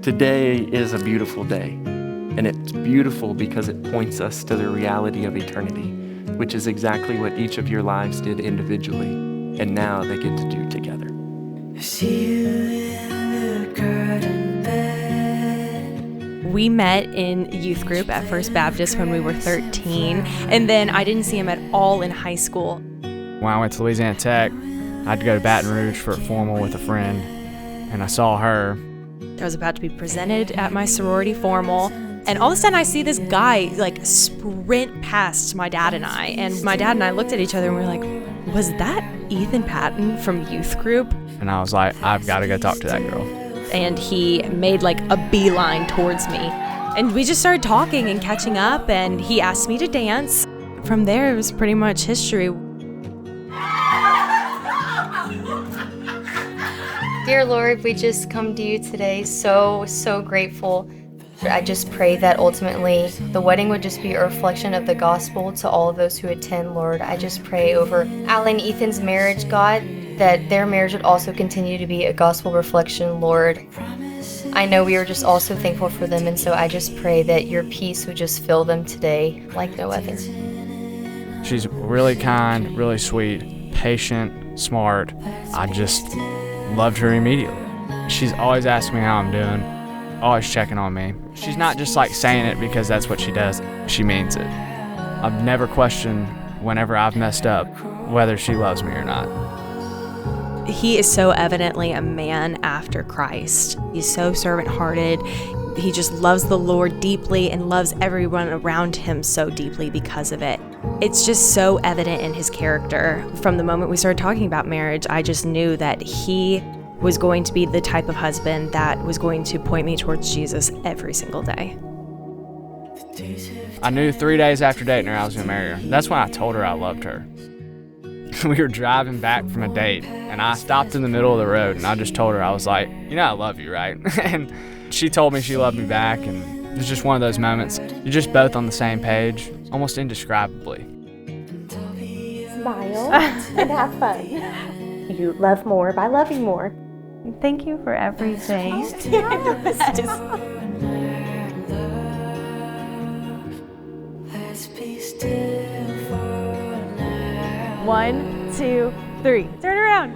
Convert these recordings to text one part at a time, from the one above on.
Today is a beautiful day, and it's beautiful because it points us to the reality of eternity, which is exactly what each of your lives did individually, and now they get to do together. I see you in the garden bed. We met in youth group at First Baptist when we were 13, and then I didn't see him at all in high school. When I went to Louisiana Tech, I had to go to Baton Rouge for a formal with a friend, and I saw her. I was about to be presented at my sorority formal, and all of a sudden I see this guy sprint past my dad and I. And my dad and I looked at each other and we were like, was that Ethan Patton from youth group? And I was like, I've got to go talk to that girl. And he made a beeline towards me. And we just started talking and catching up, and he asked me to dance. From there, it was pretty much history. Dear Lord, we just come to you today so grateful. I just pray that ultimately the wedding would just be a reflection of the gospel to all of those who attend, Lord. I just pray over Allie and Ethan's marriage, God, that their marriage would also continue to be a gospel reflection, Lord. I know we are just also thankful for them, and so I just pray that your peace would just fill them today like no other. She's really kind, really sweet, patient, smart. I just loved her immediately. She's always asking me how I'm doing, always checking on me. She's not just saying it because that's what she does. She means it. I've never questioned whenever I've messed up whether she loves me or not. He is so evidently a man after Christ. He's so servant-hearted. He just loves the Lord deeply and loves everyone around him so deeply because of it. It's just so evident in his character. From the moment we started talking about marriage, I just knew that he was going to be the type of husband that was going to point me towards Jesus every single day. I knew 3 days after dating her I was going to marry her. That's when I told her I loved her. We were driving back from a date, and I stopped in the middle of the road, and I just told her, I was like, you know I love you, right? And she told me she loved me back, and it was just one of those moments. You're just both on the same page, almost indescribably. Smile and have fun. You love more by loving more. Thank you for everything. Let's be still for now. 1, 2, 3. Turn around.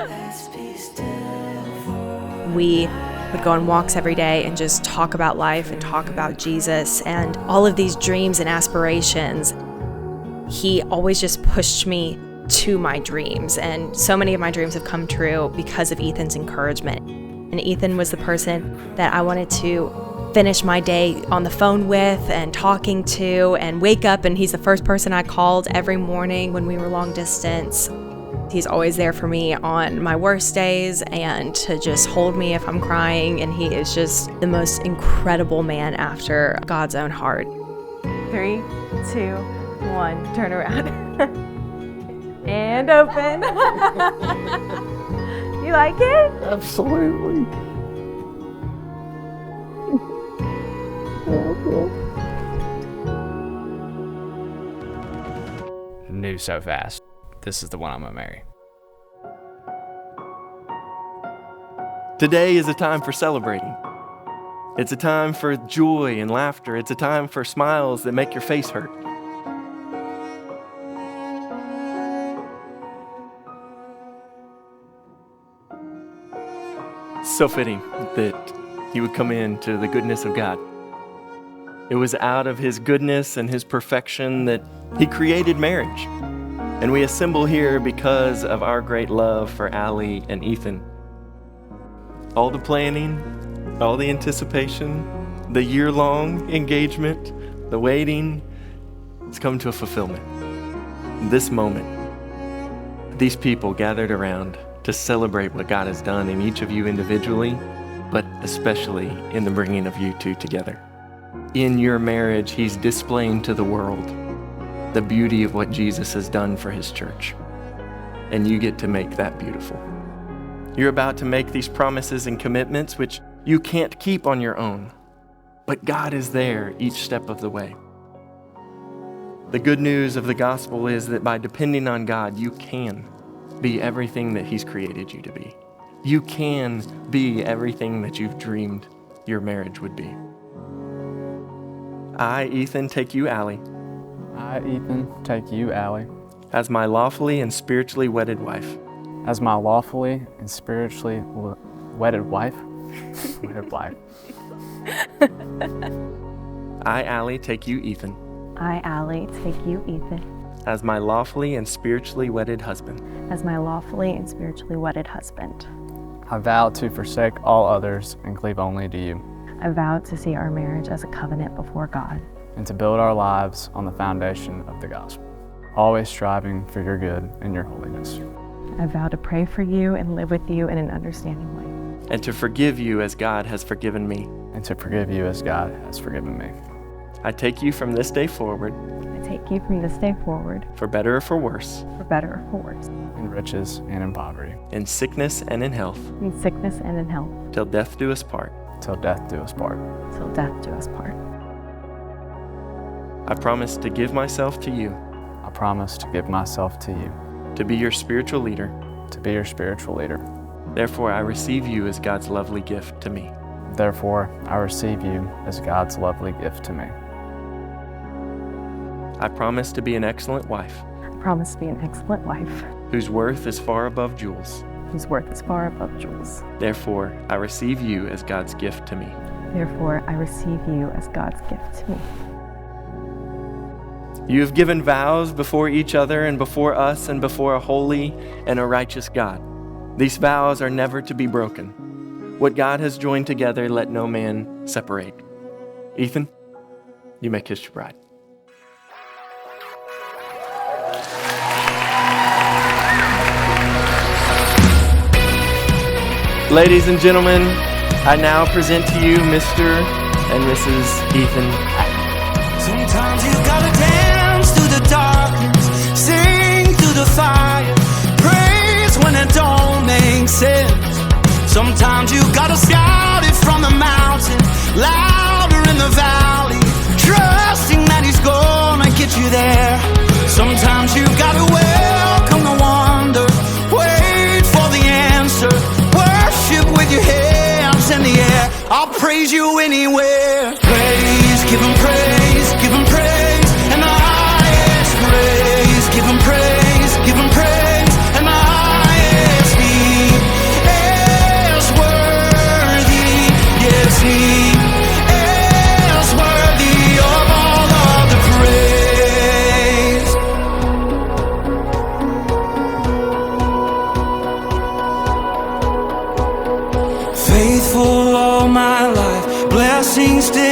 Let's be still for We would go on walks every day and just talk about life and talk about Jesus and all of these dreams and aspirations. He always just pushed me to my dreams, and so many of my dreams have come true because of Ethan's encouragement. And Ethan was the person that I wanted to finish my day on the phone with and talking to, and wake up and he's the first person I called every morning when we were long distance. He's always there for me on my worst days and to just hold me if I'm crying, and he is just the most incredible man after God's own heart. 3, 2, 1, turn around. And open. You like it? Absolutely. Knew so fast. This is the one I'm gonna marry. Today is a time for celebrating. It's a time for joy and laughter. It's a time for smiles that make your face hurt. So fitting that he would come into the goodness of God. It was out of his goodness and his perfection that he created marriage. And we assemble here because of our great love for Allie and Ethan. All the planning, all the anticipation, the year-long engagement, the waiting, it's come to a fulfillment. This moment, these people gathered around to celebrate what God has done in each of you individually, but especially in the bringing of you two together. In your marriage, he's displaying to the world the beauty of what Jesus has done for his church. And you get to make that beautiful. You're about to make these promises and commitments which you can't keep on your own, but God is there each step of the way. The good news of the gospel is that by depending on God, you can. be everything that He's created you to be. You can be everything that you've dreamed your marriage would be. I, Ethan, take you, Allie, I, Ethan, take you, Allie, as my lawfully and spiritually wedded wife. as my lawfully and spiritually wedded wife. Wedded wife. I, Allie, take you, Ethan, I, Allie, take you, Ethan, as my lawfully and spiritually wedded husband. as my lawfully and spiritually wedded husband. I vow to forsake all others and cleave only to you, I vow to see our marriage as a covenant before God, and to build our lives on the foundation of the gospel, always striving for your good and your holiness. I vow to pray for you and live with you in an understanding way, And to forgive you as God has forgiven me. And to forgive you as God has forgiven me. I take you from this day forward, I take you from this day forward, for better or for worse, for better or for worse, In riches and in poverty, in sickness and in health, in sickness and in health, till death do us part. till death do us part. till death do us part. I promise to give myself to you, I promise to give myself to you, to be your spiritual leader. to be your spiritual leader. Therefore, I receive you as God's lovely gift to me. Therefore, I receive you as God's lovely gift to me. I promise to be an excellent wife, I promise to be an excellent wife, whose worth is far above jewels. whose worth is far above jewels. Therefore, I receive you as God's gift to me. Therefore, I receive you as God's gift to me. You have given vows before each other and before us and before a holy and a righteous God. These vows are never to be broken. What God has joined together, let no man separate. Ethan, you may kiss your bride. Ladies and gentlemen, I now present to you Mr. and Mrs. Ethan Allie. Sometimes you gotta dance through the darkness, sing through the fire, praise when it don't make sense. Sometimes you gotta shout it from the mountain, louder in the valley, trusting that He's gonna get you there. Sometimes you gotta welcome the wonder, wait for the answer, worship with your hands in the air. I'll praise you anywhere. Praise, give Him praise, give Him praise, and the highest praise. Give Him praise, give Him praise, and the highest. He is worthy, yes He is worthy of all of the praise. Faithful all my life, blessings still